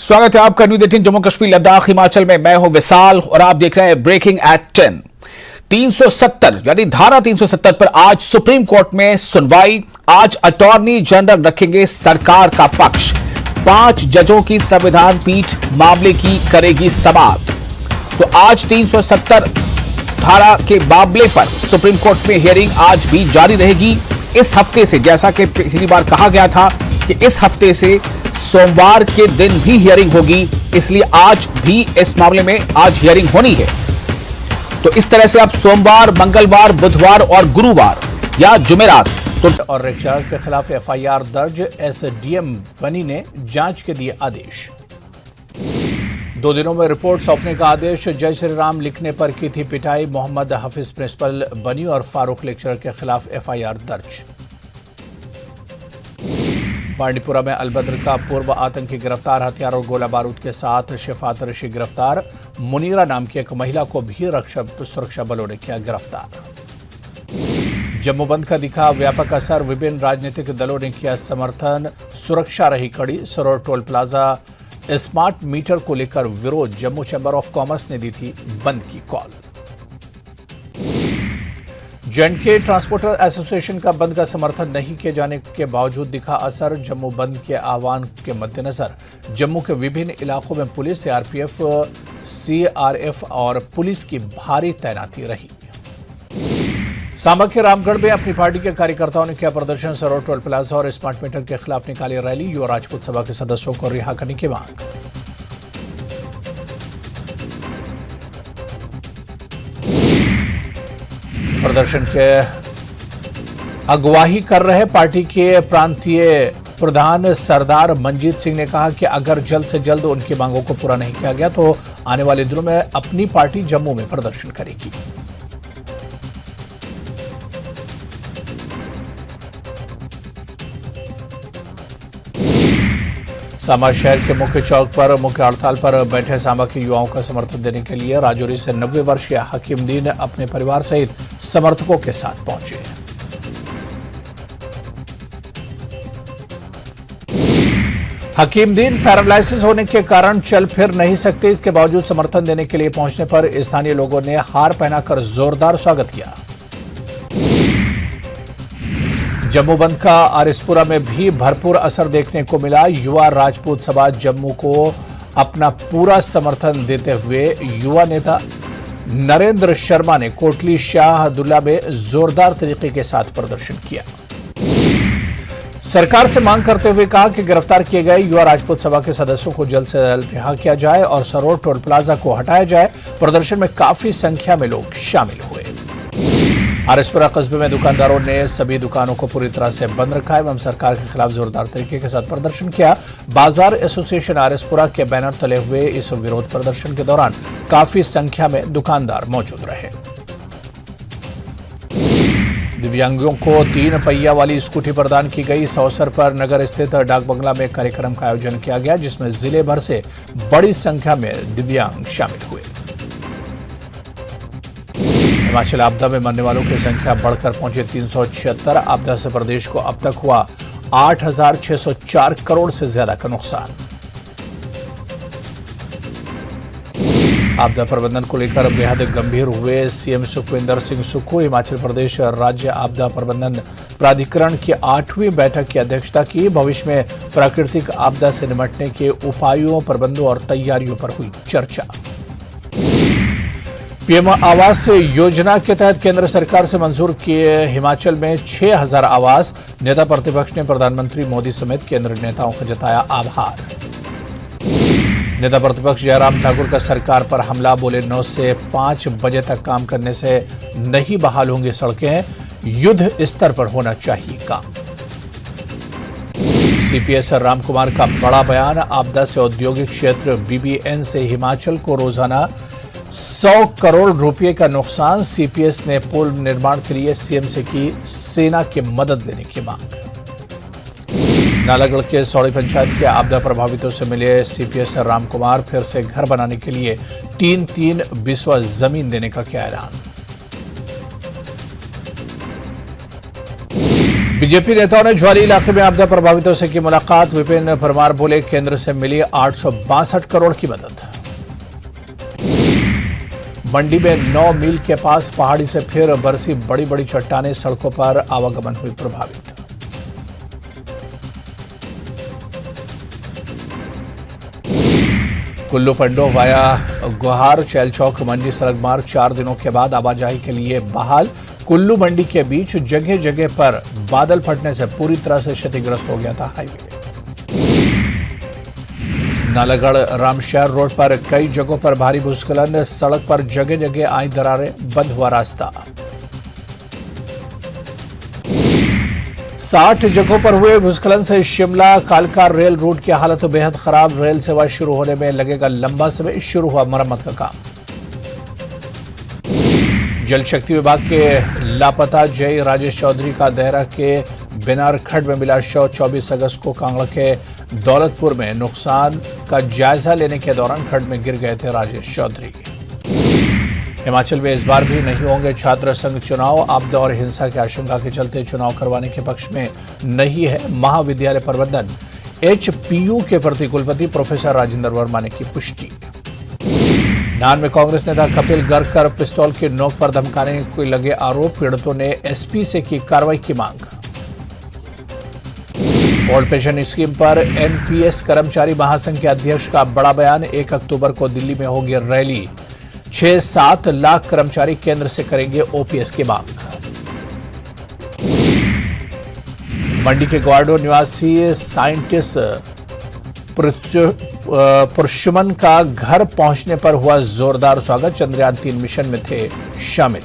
स्वागत है आपका न्यूज़ 18 जम्मू कश्मीर लद्दाख हिमाचल में। मैं हूं विशाल और आप देख रहे हैं ब्रेकिंग एट 10। 370 यानी धारा 370 पर आज सुप्रीम कोर्ट में सुनवाई। आज अटॉर्नी जनरल रखेंगे सरकार का पक्ष। 5 जजों की संविधान पीठ मामले की करेगी समाअत। तो आज 370 धारा के मामले पर सुप्रीम कोर्ट में हियरिंग आज भी जारी रहेगी। इस हफ्ते से, जैसा कि पिछली बार कहा गया था कि इस हफ्ते से सोमवार के दिन भी हियरिंग होगी, इसलिए आज भी इस मामले में आज हियरिंग होनी है। तो इस तरह से अब सोमवार, मंगलवार, बुधवार और गुरुवार या जुमेरात और रिक्शा के खिलाफ एफआईआर दर्ज। एसडीएम बनी ने जांच के दिए आदेश। 2 दिनों में रिपोर्ट सौंपने का आदेश। जय श्री राम लिखने पर की थी पिटाई। मोहम्मद हफीज प्रिंसिपल बनी और फारूक लेक्चरर के खिलाफ एफआईआर दर्ज। बांडीपुरा में अलबद्र का पूर्व आतंकी गिरफ्तार। हथियार और गोला बारूद के साथ शिफात ऋषि गिरफ्तार। मुनीरा नाम की एक महिला को भी सुरक्षा बलों ने किया गिरफ्तार। जम्मू बंद का दिखा व्यापक असर। विभिन्न राजनीतिक दलों ने किया समर्थन। सुरक्षा रही कड़ी। सरोवर टोल प्लाजा स्मार्ट मीटर को लेकर विरोध। जम्मू चैंबर ऑफ कॉमर्स ने दी थी बंद की कॉल। जेएंडके ट्रांसपोर्टर एसोसिएशन का बंद का समर्थन नहीं किए जाने के बावजूद दिखा असर। जम्मू बंद के आह्वान के मद्देनजर जम्मू के विभिन्न इलाकों में पुलिस, सीआरपीएफ, सीआरएफ और पुलिस की भारी तैनाती रही। सांबा के रामगढ़ में अपनी पार्टी के कार्यकर्ताओं ने किया प्रदर्शन। सरोवर टोल प्लाजा और स्मार्ट मीटर के खिलाफ निकाली रैली। युवा राजपूत सभा के सदस्यों को रिहा करने की मांग। प्रदर्शन के अगुवाई कर रहे पार्टी के प्रांतीय प्रधान सरदार मंजीत सिंह ने कहा कि अगर जल्द से जल्द उनकी मांगों को पूरा नहीं किया गया तो आने वाले दिनों में अपनी पार्टी जम्मू में प्रदर्शन करेगी। सांबा शहर के मुख्य चौक पर मुख्य हड़ताल पर बैठे सांबा के युवाओं का समर्थन देने के लिए राजौरी से 90 वर्षीय हकीमदीन अपने परिवार सहित समर्थकों के साथ पहुंचे। हकीमदीन पैरालाइसिस होने के कारण चल फिर नहीं सकते। इसके बावजूद समर्थन देने के लिए पहुंचने पर स्थानीय लोगों ने हार पहनाकर जोरदार स्वागत किया। जम्मू बंद का आरिसपुरा में भी भरपूर असर देखने को मिला। युवा राजपूत सभा जम्मू को अपना पूरा समर्थन देते हुए युवा नेता नरेंद्र शर्मा ने कोटली शाह अब्दुल्ला में जोरदार तरीके के साथ प्रदर्शन किया। सरकार से मांग करते हुए कहा कि गिरफ्तार किए गए युवा राजपूत सभा के सदस्यों को जल्द से जल्द रिहा किया जाए और सरोवर टोल प्लाजा को हटाया जाए। प्रदर्शन में काफी संख्या में लोग शामिल हुए। आरिसपुरा कस्बे में दुकानदारों ने सभी दुकानों को पूरी तरह से बंद रखा एवं सरकार के खिलाफ जोरदार तरीके के साथ प्रदर्शन किया। बाजार एसोसिएशन आरिसपुरा के बैनर तले हुए इस विरोध प्रदर्शन के दौरान काफी संख्या में दुकानदार मौजूद रहे। दिव्यांगों को 3 पहिया वाली स्कूटी प्रदान की गई। इस अवसर पर नगर स्थित डाक बंगला में कार्यक्रम का आयोजन किया गया जिसमें जिले भर से बड़ी संख्या में दिव्यांग शामिल हुए। हिमाचल आपदा में मरने वालों की संख्या बढ़कर पहुंची 376। आपदा से प्रदेश को अब तक हुआ 8,604 करोड़ से ज्यादा का नुकसान। आपदा प्रबंधन को लेकर बेहद गंभीर हुए सीएम सुखविंदर सिंह सुक्खू। हिमाचल प्रदेश राज्य आपदा प्रबंधन प्राधिकरण की 8वीं बैठक की अध्यक्षता की। भविष्य में प्राकृतिक आपदा से निपटने के उपायों, प्रबंधों और तैयारियों पर हुई चर्चा। पीएम आवास योजना के तहत केंद्र सरकार से मंजूर किए हिमाचल में 6,000 आवास। नेता प्रतिपक्ष ने प्रधानमंत्री मोदी समेत केंद्र नेताओं का जताया आभार। नेता प्रतिपक्ष जयराम ठाकुर का सरकार पर हमला। बोले 9 से 5 बजे तक काम करने से नहीं बहाल होंगी सड़कें। युद्ध स्तर पर होना चाहिए काम। सीपीएस राम कुमार का बड़ा बयान। आपदा से औद्योगिक क्षेत्र बीबीएन से हिमाचल को रोजाना 100 करोड़ रुपए का नुकसान। सीपीएस ने पुल निर्माण के लिए सीएम से की सेना की मदद लेने की मांग। नालागढ़ के सौड़ी पंचायत के आपदा प्रभावितों से मिले सीपीएस राम कुमार। फिर से घर बनाने के लिए 3-3 बिस्वा जमीन देने का किया ऐलान। बीजेपी नेताओं ने ज्वाली इलाके में आपदा प्रभावितों से की मुलाकात। विपिन परमार बोले, केंद्र से मिली 862 करोड़ की मदद। मंडी में 9 मील के पास पहाड़ी से फिर बरसी बड़ी बड़ी चट्टानें, सड़कों पर आवागमन हुई प्रभावित। कुल्लू पंडो वाया गुहार चैल चौक मंडी सड़क मार्ग 4 दिनों के बाद आवाजाही के लिए बहाल। कुल्लू मंडी के बीच जगह जगह पर बादल फटने से पूरी तरह से क्षतिग्रस्त हो गया था हाईवे। नालागढ़ रामशहर रोड पर कई जगहों पर भारी भूस्खलन, सड़क पर जगह जगह आई दरारें, बंद हुआ रास्ता। 60 जगहों पर हुए भूस्खलन से शिमला कालका रेल रूट की हालत बेहद खराब। रेल सेवा शुरू होने में लगेगा लंबा समय, शुरू हुआ मरम्मत का काम। जल शक्ति विभाग के लापता जय राजेश चौधरी का देहरा के बिनार खड्ड में मिला शव। 24 अगस्त को कांगड़ा के दौलतपुर में नुकसान का जायजा लेने के दौरान खड्ड में गिर गए थे राजेश चौधरी। हिमाचल में इस बार भी नहीं होंगे छात्र संघ चुनाव। आपदा और हिंसा की आशंका के चलते चुनाव करवाने के पक्ष में नहीं है महाविद्यालय प्रबंधन। एचपीयू के प्रतिकुलपति प्रोफेसर राजेंद्र वर्मा ने की पुष्टि। नान में कांग्रेस नेता कपिल गर्ग कर पिस्तौल की नोक पर धमकाने को लगे आरोप। पीड़ितों ने एसपी से की कार्रवाई की मांग। ओल्ड पेंशन स्कीम पर एनपीएस कर्मचारी महासंघ के अध्यक्ष का बड़ा बयान। 1 अक्टूबर को दिल्ली में होगी रैली। 6-7 लाख कर्मचारी केंद्र से करेंगे ओपीएस की मांग। मंडी के ग्वाडो निवासी साइंटिस्ट पुरुषमन का घर पहुंचने पर हुआ जोरदार स्वागत। चंद्रयान 3 मिशन में थे शामिल।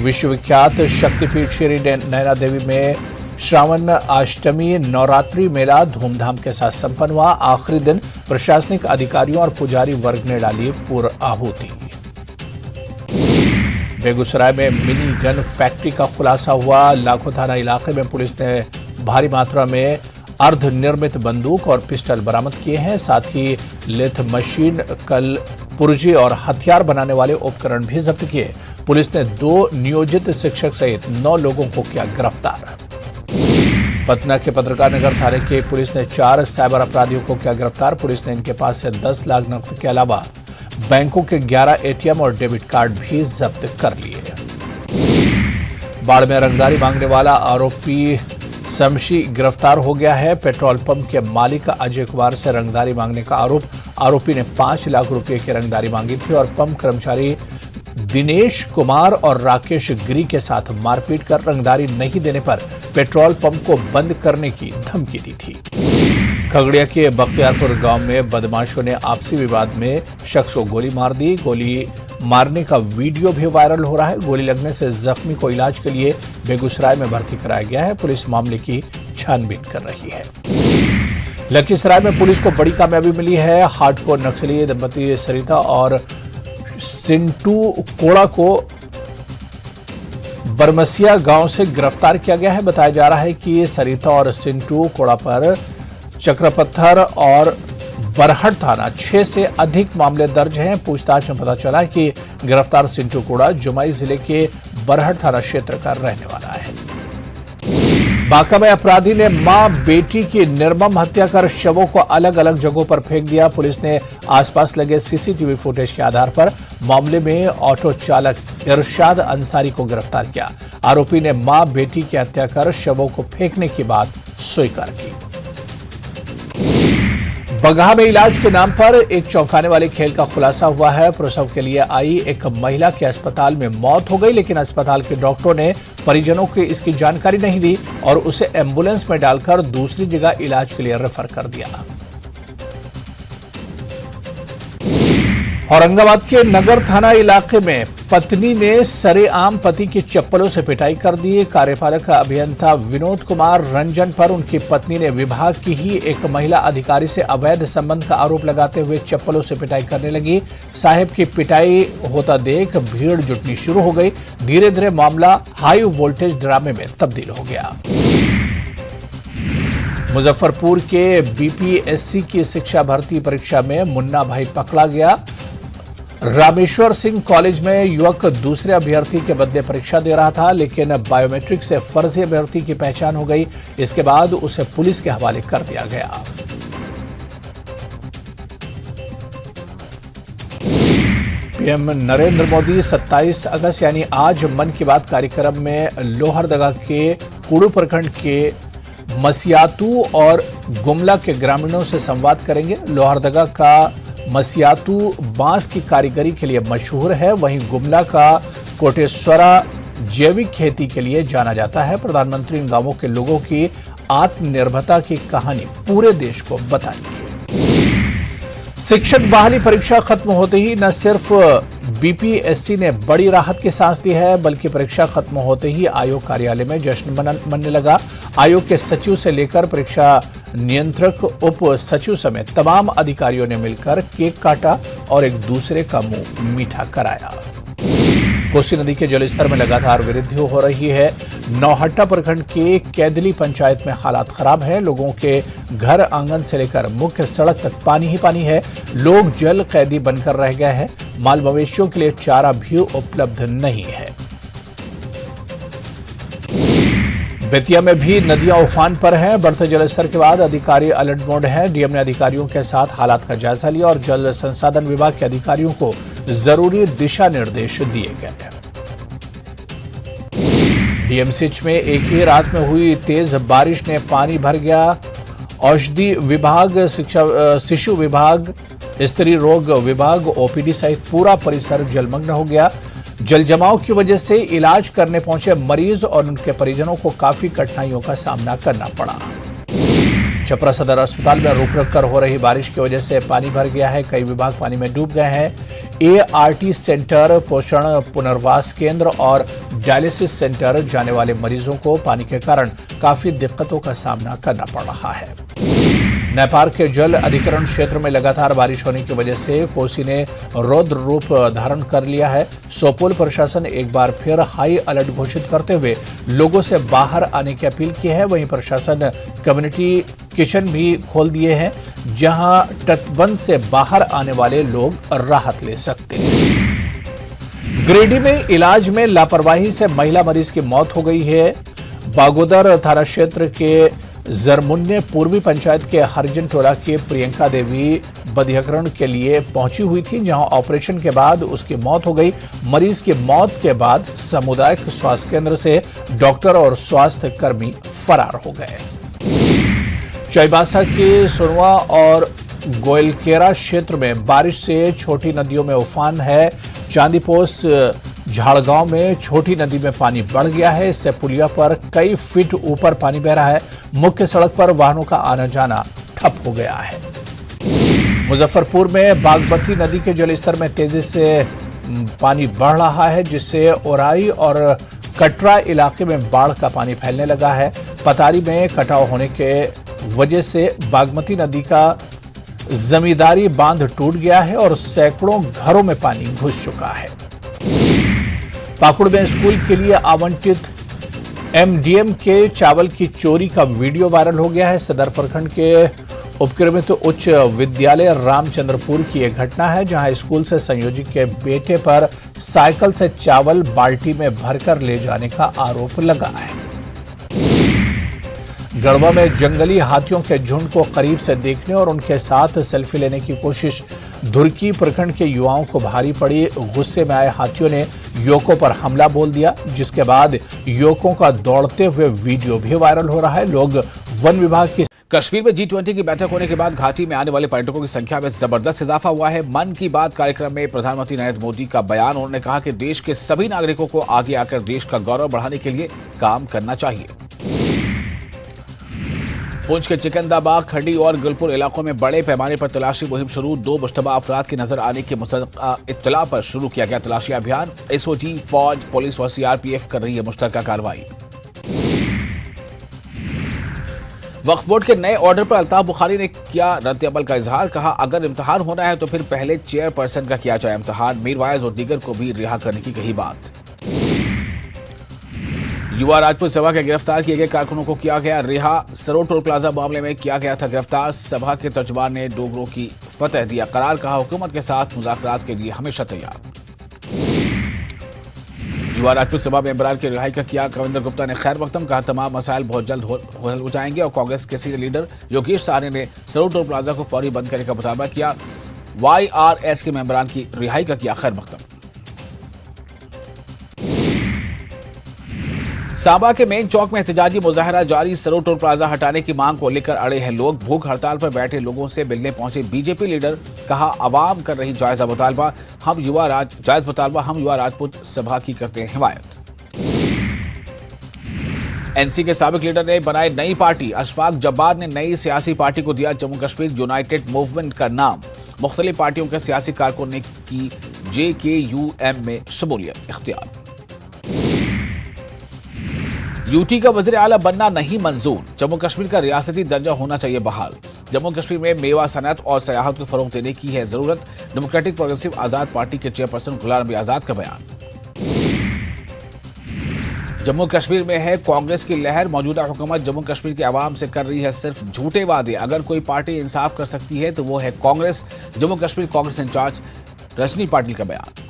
विश्वविख्यात शक्तिपीठ श्री नैना देवी में श्रावण अष्टमी नवरात्रि मेला धूमधाम के साथ संपन्न हुआ। आखिरी दिन प्रशासनिक अधिकारियों और पुजारी वर्ग ने डाली पूर्व आहुति। बेगूसराय में मिनी गन फैक्ट्री का खुलासा हुआ। लाखों थाना इलाके में पुलिस ने भारी मात्रा में अर्धनिर्मित बंदूक और पिस्टल बरामद किए हैं। साथ ही लेथ मशीन, कल पुर्जे और हथियार बनाने वाले उपकरण भी जब्त किए। पुलिस ने 2 नियोजित शिक्षक सहित 9 लोगों को किया गिरफ्तार। पटना के पत्रकार नगर थाने की पुलिस ने 4 साइबर अपराधियों को किया गिरफ्तार। पुलिस ने इनके पास से 10 लाख नकद के अलावा बैंकों के 11 एटीएम और डेबिट कार्ड भी जब्त कर लिए। बाढ़ में रंगदारी मांगने वाला आरोपी शमशी गिरफ्तार हो गया है। पेट्रोल पंप के मालिक अजय कुमार से रंगदारी मांगने का आरोप। आरोपी ने 5 लाख रुपए की रंगदारी मांगी थी और पंप कर्मचारी दिनेश कुमार और राकेश गिरी के साथ मारपीट कर रंगदारी नहीं देने पर पेट्रोल पंप को बंद करने की धमकी दी थी। खगड़िया के बख्तियारपुर गांव में बदमाशों ने आपसी विवाद में शख्स को गोली मार दी। गोली मारने का वीडियो भी वायरल हो रहा है। गोली लगने से जख्मी को इलाज के लिए बेगूसराय में भर्ती कराया गया है। पुलिस मामले की छानबीन कर रही है। लखीसराय में पुलिस को बड़ी कामयाबी मिली है। हार्डकोर नक्सली दंपति सरिता और सिंटू कोड़ा को बरमसिया गांव से गिरफ्तार किया गया है। बताया जा रहा है कि सरिता और सिंटू कोड़ा पर चक्रपत्थर और बरहट थाना 6 से अधिक मामले दर्ज हैं। पूछताछ में पता चला कि गिरफ्तार सिंटू कोड़ा जुमाई जिले के बरहट थाना क्षेत्र का रहने वाला है। बांका में अपराधी ने मां बेटी की निर्मम हत्या कर शवों को अलग अलग जगहों पर फेंक दिया। पुलिस ने आसपास लगे सीसीटीवी फुटेज के आधार पर मामले में ऑटो चालक इरशाद अंसारी को गिरफ्तार किया। आरोपी ने मां बेटी की हत्या कर शवों को फेंकने की बात स्वीकार की। बगहा में इलाज के नाम पर एक चौंकाने वाले खेल का खुलासा हुआ है। प्रसव के लिए आई एक महिला की अस्पताल में मौत हो गई, लेकिन अस्पताल के डॉक्टरों ने परिजनों को इसकी जानकारी नहीं दी और उसे एम्बुलेंस में डालकर दूसरी जगह इलाज के लिए रेफर कर दिया। औरंगाबाद के नगर थाना इलाके में पत्नी ने सरेआम पति की चप्पलों से पिटाई कर दी। कार्यपालक अभियंता विनोद कुमार रंजन पर उनकी पत्नी ने विभाग की ही एक महिला अधिकारी से अवैध संबंध का आरोप लगाते हुए चप्पलों से पिटाई करने लगी। साहब की पिटाई होता देख भीड़ जुटनी शुरू हो गई। धीरे धीरे मामला हाई वोल्टेज ड्रामे में तब्दील हो गया। मुजफ्फरपुर के बीपीएससी की शिक्षा भर्ती परीक्षा में मुन्ना भाई पकड़ा गया। रामेश्वर सिंह कॉलेज में युवक दूसरे अभ्यर्थी के बदले परीक्षा दे रहा था, लेकिन बायोमेट्रिक से फर्जी अभ्यर्थी की पहचान हो गई। इसके बाद उसे पुलिस के हवाले कर दिया गया। पीएम नरेंद्र मोदी 27 अगस्त यानी आज मन की बात कार्यक्रम में लोहरदगा के कुड़ू प्रखंड के मसियातू और गुमला के ग्रामीणों से संवाद करेंगे। लोहरदगा का मसियातू बांस की कारीगरी के लिए मशहूर है, वहीं गुमला का कोटेश्वरा जैविक खेती के लिए जाना जाता है। प्रधानमंत्री इन गांवों के लोगों की आत्मनिर्भरता की कहानी पूरे देश को बताएंगे। शिक्षक बहाली परीक्षा खत्म होते ही न सिर्फ बीपीएससी ने बड़ी राहत की सांस दी है, बल्कि परीक्षा खत्म होते ही आयोग कार्यालय में जश्न मनने लगा। आयोग के सचिव से लेकर परीक्षा नियंत्रक, उप सचिव समेत तमाम अधिकारियों ने मिलकर केक काटा और एक दूसरे का मुंह मीठा कराया। कोसी नदी के जलस्तर में लगातार वृद्धि हो रही है। नौहट्टा प्रखंड के कैदली पंचायत में हालात खराब है। लोगों के घर आंगन से लेकर मुख्य सड़क तक पानी ही पानी है। लोग जल कैदी बनकर रह गए हैं। माल मवेशियों के लिए चारा भी उपलब्ध नहीं है। बेतिया में भी नदियां उफान पर हैं। बढ़ते जलस्तर के बाद अधिकारी अलर्ट मोड हैं। डीएम ने अधिकारियों के साथ हालात का जायजा लिया और जल संसाधन विभाग के अधिकारियों को जरूरी दिशा निर्देश दिए गए। डीएमसीएच में एक ही रात में हुई तेज बारिश ने पानी भर गया। औषधि विभाग, शिशु विभाग, स्त्री रोग विभाग, ओपीडी सहित पूरा परिसर जलमग्न हो गया। जल जमाव की वजह से इलाज करने पहुंचे मरीज और उनके परिजनों को काफी कठिनाइयों का सामना करना पड़ा। छपरा सदर अस्पताल में रुक रुक कर हो रही बारिश की वजह से पानी भर गया है। कई विभाग पानी में डूब गए हैं। एआरटी सेंटर, पोषण पुनर्वास केंद्र और डायलिसिस सेंटर जाने वाले मरीजों को पानी के कारण काफी दिक्कतों का सामना करना पड़ रहा है। नेपाल के जल अधिकरण क्षेत्र में लगातार बारिश होने की वजह से कोसी ने रौद्र रूप धारण कर लिया है। सोपोल प्रशासन एक बार फिर हाई अलर्ट घोषित करते हुए लोगों से बाहर आने की अपील की है। वहीं प्रशासन कम्युनिटी किचन भी खोल दिए हैं, जहां तटबंध से बाहर आने वाले लोग राहत ले सकते हैं। गिरिडीह में इलाज में लापरवाही से महिला मरीज की मौत हो गई है। बागोदर थाना क्षेत्र के जरमुन्ने पूर्वी पंचायत के हरिजन टोला की प्रियंका देवी बधिकरण के लिए पहुंची हुई थी, जहां ऑपरेशन के बाद उसकी मौत हो गई। मरीज की मौत के बाद सामुदायिक स्वास्थ्य केंद्र से डॉक्टर और स्वास्थ्य कर्मी फरार हो गए। चाईबासा के सुरवा और गोयलकेरा क्षेत्र में बारिश से छोटी नदियों में उफान है। चांदीपोस झाड़गांव में छोटी नदी में पानी बढ़ गया है। इससे पुलिया पर कई फीट ऊपर पानी बह रहा है। मुख्य सड़क पर वाहनों का आना जाना ठप हो गया है। मुजफ्फरपुर में बागमती नदी के जलस्तर में तेजी से पानी बढ़ रहा है, जिससे ओराई और कटरा इलाके में बाढ़ का पानी फैलने लगा है। पतारी में कटाव होने के वजह से बागमती नदी का जमींदारी बांध टूट गया है और सैकड़ों घरों में पानी घुस चुका है। पाकुड़ में स्कूल के लिए आवंटित एमडीएम के चावल की चोरी का वीडियो वायरल हो गया है। सदर प्रखंड के उपक्रमित उच्च विद्यालय रामचंद्रपुर की यह घटना है, जहां स्कूल से संयोजक के बेटे पर साइकिल से चावल बाल्टी में भरकर ले जाने का आरोप लगा है। गढ़वा में जंगली हाथियों के झुंड को करीब से देखने और उनके साथ सेल्फी लेने की कोशिश धुरकी प्रखंड के युवाओं को भारी पड़ी। गुस्से में आए हाथियों ने युवकों पर हमला बोल दिया, जिसके बाद युवकों का दौड़ते हुए वीडियो भी वायरल हो रहा है। लोग वन विभाग की कश्मीर में G20 की बैठक होने के बाद घाटी में आने वाले पर्यटकों की संख्या में जबरदस्त इजाफा हुआ है। मन की बात कार्यक्रम में प्रधानमंत्री नरेंद्र मोदी का बयान, उन्होंने कहा कि देश के सभी नागरिकों को आगे आकर देश का गौरव बढ़ाने के लिए काम करना चाहिए। पुंछ के चिकंदाबाग, खड़ी और गुलपुर इलाकों में बड़े पैमाने पर तलाशी मुहिम शुरू। 2 मुश्तबा अफराद के नजर आने की मुसद्दक़ा इत्तला पर शुरू किया गया तलाशी अभियान। एसओजी, फौज, पुलिस और सीआरपीएफ कर रही है मुश्तरका कार्रवाई। वक्फ बोर्ड के नए ऑर्डर पर अल्ताफ बुखारी ने किया रद्द अमल का इजहार, कहा अगर इम्तिहान होना है तो फिर पहले चेयरपर्सन का किया जाए इम्तिहान। मीर वाइज और दीगर को भी रिहा करने की कही बात। युवा राजपूत सभा के गिरफ्तार किए गए कारकुनों को किया गया रिहा। सरोड टोल प्लाजा मामले में किया गया था गिरफ्तार। सभा के तर्जुमान ने डोगरों की फतह दिया करार, कहा हुकूमत के साथ मुज़ाकरात के लिए हमेशा तैयार। युवा राजपूत सभा मेंबरान की रिहाई का किया कविंदर गुप्ता ने खैर मकदम, कहा तमाम मसाइल बहुत जल्द हल हो जाएंगे। और कांग्रेस के सीनियर लीडर योगेश साहनी ने सरोड टोल प्लाजा को फौरी बंद करने का मुतालबा किया। YRS के मेंबरान की रिहाई का किया खैर मकदम। सांबा के मेन चौक में एहतजाजी मुजाहरा जारी। सरोड टोल प्लाजा हटाने की मांग को लेकर अड़े हैं लोग। भूख हड़ताल पर बैठे लोगों से मिलने पहुंचे बीजेपी लीडर, कहा अवाम कर रही जायजा मुतालबा, हम युवा राजपूत सभा की करते हैं हिमायत। एनसी के साबिक लीडर ने बनाई नई पार्टी। अशफाक जब्बार ने नई सियासी पार्टी को दिया जम्मू कश्मीर यूनाइटेड मूवमेंट का नाम। मुख्तलिफ पार्टियों के सियासी कारकुन ने की JKUM में शमूलियत इख्तियार। यूटी का वज़ीर आला बनना नहीं मंजूर। जम्मू कश्मीर का रियासती दर्जा होना चाहिए बहाल। जम्मू कश्मीर में मेवा सनअत और सयाहत को फरोग देने की है जरूरत। डेमोक्रेटिक प्रोग्रेसिव आजाद पार्टी के चेयरपर्सन गुलाम नबी आजाद का बयान। जम्मू कश्मीर में है कांग्रेस की लहर। मौजूदा हुकूमत जम्मू कश्मीर के अवाम से कर रही है सिर्फ झूठे वादे। अगर कोई पार्टी इंसाफ कर सकती है तो वो है कांग्रेस। जम्मू कश्मीर कांग्रेस इंचार्ज रजनी पाटिल का बयान।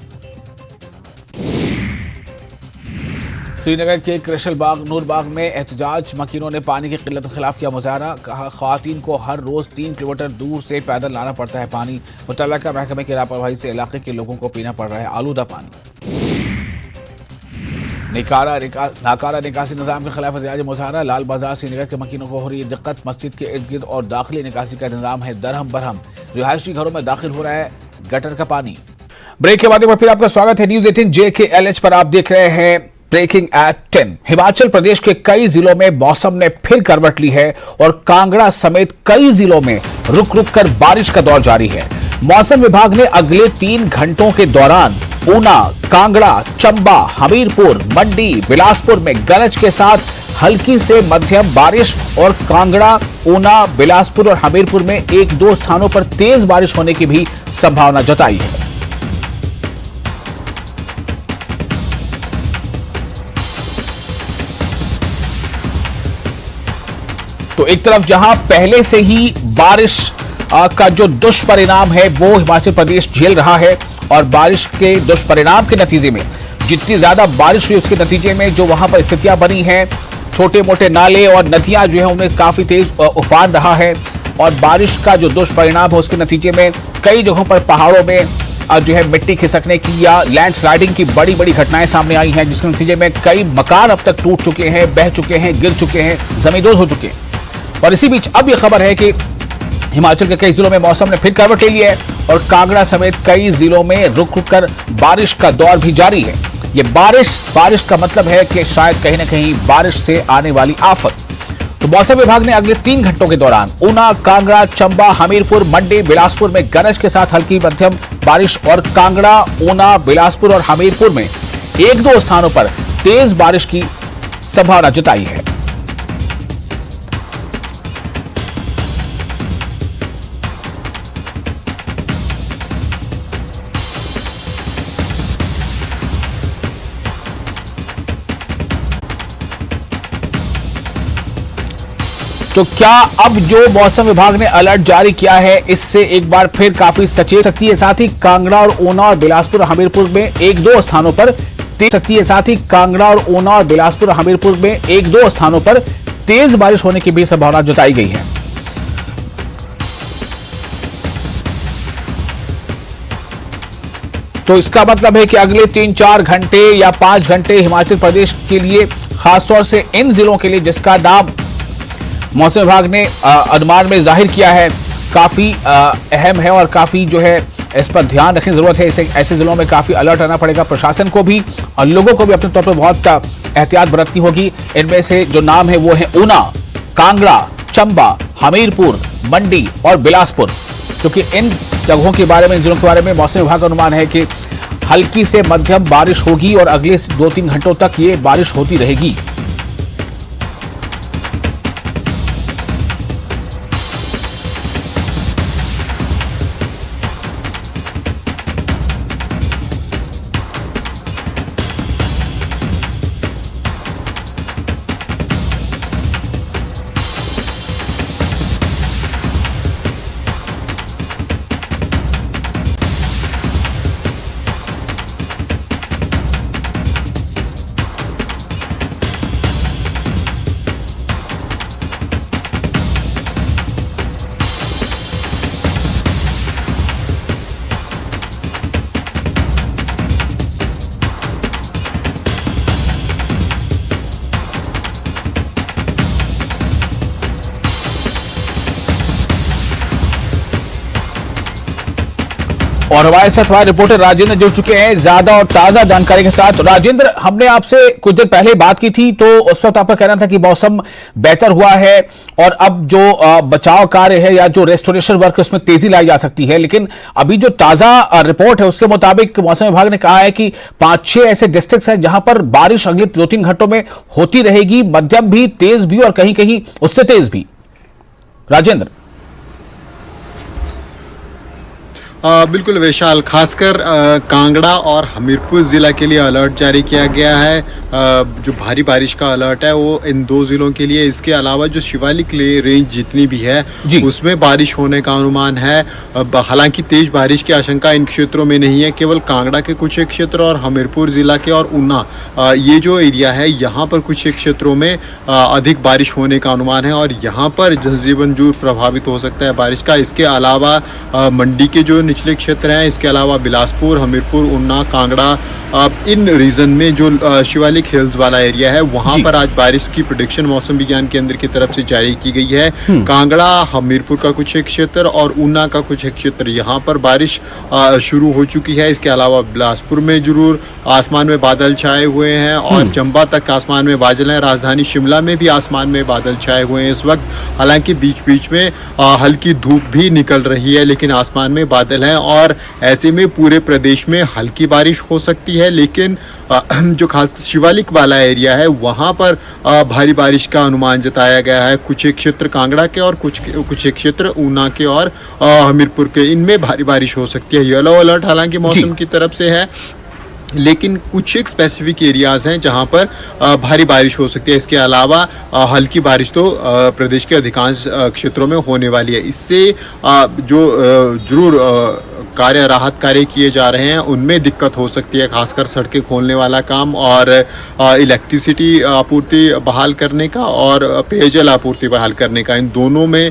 श्रीनगर के कृषल बाग नूरबाग में एहतजाज। मकीनों ने पानी की किल्लत के खिलाफ किया मुजाहरा। कहा ख्वातीन को हर रोज 3 किलोमीटर दूर से पैदल लाना पड़ता है पानी। मुतल्लिका महकमे की लापरवाही से इलाके के लोगों को पीना पड़ रहा है आलूदा पानी। नाकारा निकासी निजाम के खिलाफ एहतजाजी मुजाहरा। लाल बाजार श्रीनगर के मकीनों को हो रही दिक्कत। मस्जिद के इर्द गिर्द और दाखिली निकासी का निजाम है दरहम बरहम। रिहायशी घरों में दाखिल हो रहा है गटर का पानी। ब्रेक के बाद एक बार फिर आपका स्वागत है न्यूज 18 JKLH पर। आप देख रहे हैं ब्रेकिंग एट 10। हिमाचल प्रदेश के कई जिलों में मौसम ने फिर करवट ली है और कांगड़ा समेत कई जिलों में रुक रुक कर बारिश का दौर जारी है। मौसम विभाग ने अगले 3 घंटों के दौरान ऊना, कांगड़ा, चंबा, हमीरपुर, मंडी, बिलासपुर में गरज के साथ हल्की से मध्यम बारिश और कांगड़ा, ऊना, बिलासपुर और हमीरपुर में 1-2 स्थानों पर तेज बारिश होने की भी संभावना जताई है। तो एक तरफ जहां पहले से ही बारिश का जो दुष्परिणाम है वो हिमाचल प्रदेश झेल रहा है और बारिश के दुष्परिणाम के नतीजे में जितनी ज्यादा बारिश हुई उसके नतीजे में जो वहां पर स्थितियां बनी हैं, छोटे मोटे नाले और नदियां जो है उनमें काफी तेज उफान रहा है। और बारिश का जो दुष्परिणाम है उसके नतीजे में कई जगहों पर पहाड़ों में जो है मिट्टी खिसकने की या लैंडस्लाइडिंग की बड़ी बड़ी घटनाएं सामने आई हैं, जिसके नतीजे में कई मकान अब तक टूट चुके हैं, बह चुके हैं, गिर चुके हैं, जमींदोज हो चुके हैं। और इसी बीच अब यह खबर है कि हिमाचल के कई जिलों में मौसम ने फिर करवट ले ली है और कांगड़ा समेत कई जिलों में रुक रुक कर बारिश का दौर भी जारी है। ये बारिश का मतलब है कि शायद कहीं ना कहीं बारिश से आने वाली आफत। तो मौसम विभाग ने अगले 3 घंटों के दौरान ऊना, कांगड़ा, चंबा, हमीरपुर, मंडी, बिलासपुर में गरज के साथ हल्की मध्यम बारिश और कांगड़ा, ऊना, बिलासपुर और हमीरपुर में 1-2 स्थानों पर तेज बारिश की संभावना जताई है। तो क्या अब जो मौसम विभाग ने अलर्ट जारी किया है इससे एक बार फिर काफी सचेत सकती है। साथ ही कांगड़ा और ऊना और बिलासपुर और हमीरपुर में 1-2 स्थानों पर तेज सकती है। साथ ही कांगड़ा और ऊना और बिलासपुर और हमीरपुर में 1-2 स्थानों पर तेज बारिश होने की भी संभावना जताई गई है। तो इसका मतलब है कि अगले 3-4 घंटे या 5 घंटे हिमाचल प्रदेश के लिए, खासतौर से इन जिलों के लिए जिसका नाम मौसम विभाग ने अनुमान में जाहिर किया है, काफी अहम है और काफी जो है इस पर ध्यान रखने की जरूरत है। ऐसे जिलों में काफी अलर्ट रहना पड़ेगा प्रशासन को भी और लोगों को भी अपने तौर पर बहुत एहतियात बरतनी होगी। इनमें से जो नाम है वो है ऊना, कांगड़ा, चंबा, हमीरपुर, मंडी और बिलासपुर, क्योंकि इन जगहों के बारे में, इन जिलों के बारे में मौसम विभाग का अनुमान है कि हल्की से मध्यम बारिश होगी और अगले 2-3 घंटों तक ये बारिश होती रहेगी। और हमारे साथ हमारे रिपोर्टर राजेंद्र जुड़ चुके हैं ज्यादा और ताजा जानकारी के साथ। राजेंद्र, हमने आपसे कुछ देर पहले बात की थी तो उस वक्त आपका कहना था कि मौसम बेहतर हुआ है और अब जो बचाव कार्य है या जो रेस्टोरेशन वर्क है उसमें तेजी लाई जा सकती है, लेकिन अभी जो ताजा रिपोर्ट है उसके मुताबिक मौसम विभाग ने कहा है कि 5-6 ऐसे डिस्ट्रिक्ट हैं जहां पर बारिश अगले 2-3 घंटों में होती रहेगी, मध्यम भी, तेज भी और कहीं कहीं उससे तेज भी। राजेंद्र। बिल्कुल विशाल, खासकर कांगड़ा और हमीरपुर ज़िला के लिए अलर्ट जारी किया गया है। जो भारी बारिश का अलर्ट है वो इन 2 ज़िलों के लिए। इसके अलावा जो शिवालिक रेंज जितनी भी है उसमें बारिश होने का अनुमान है। हालांकि तेज बारिश की आशंका इन क्षेत्रों में नहीं है, केवल कांगड़ा के कुछ एक क्षेत्र और हमीरपुर ज़िला के और ऊना ये जो एरिया है यहाँ पर कुछ एक क्षेत्रों में अधिक बारिश होने का अनुमान है और यहाँ पर जनजीवन जरूर प्रभावित हो सकता है बारिश का। इसके अलावा मंडी के जो निचले क्षेत्र हैं, इसके अलावा बिलासपुर, हमीरपुर, ऊना, कांगड़ा, इन रीजन में जो शिवालिक हिल्स वाला एरिया है वहां पर आज बारिश की प्रेडिक्शन मौसम विज्ञान केंद्र की तरफ से जारी की गई है। कांगड़ा, हमीरपुर का कुछ एक क्षेत्र और ऊना का कुछ एक क्षेत्र यहाँ पर बारिश शुरू हो चुकी है। इसके अलावा बिलासपुर में जरूर आसमान में बादल छाए हुए हैं और चंबा तक आसमान में बादल हैं। राजधानी शिमला में भी आसमान में बादल छाए हुए हैं इस वक्त। हालांकि बीच बीच में हल्की धूप भी निकल रही है, लेकिन आसमान में बादल हैं और ऐसे में पूरे प्रदेश में हल्की बारिश हो सकती है। लेकिन जो खास शिवालिक वाला एरिया है वहाँ पर भारी बारिश का अनुमान जताया गया है। कुछ एक क्षेत्र कांगड़ा के और कुछ एक क्षेत्र ऊना के और हमीरपुर के, इनमें भारी बारिश हो सकती है। येलो अलर्ट हालांकि मौसम की तरफ से है, लेकिन कुछ एक स्पेसिफिक एरियाज़ हैं जहां पर भारी बारिश हो सकती है। इसके अलावा हल्की बारिश तो प्रदेश के अधिकांश क्षेत्रों में होने वाली है। इससे जो जरूर राहत कार्य किए जा रहे हैं उनमें दिक्कत हो सकती है, खासकर सड़कें खोलने वाला काम और इलेक्ट्रिसिटी आपूर्ति बहाल करने का और पेयजल आपूर्ति बहाल करने का। इन दोनों में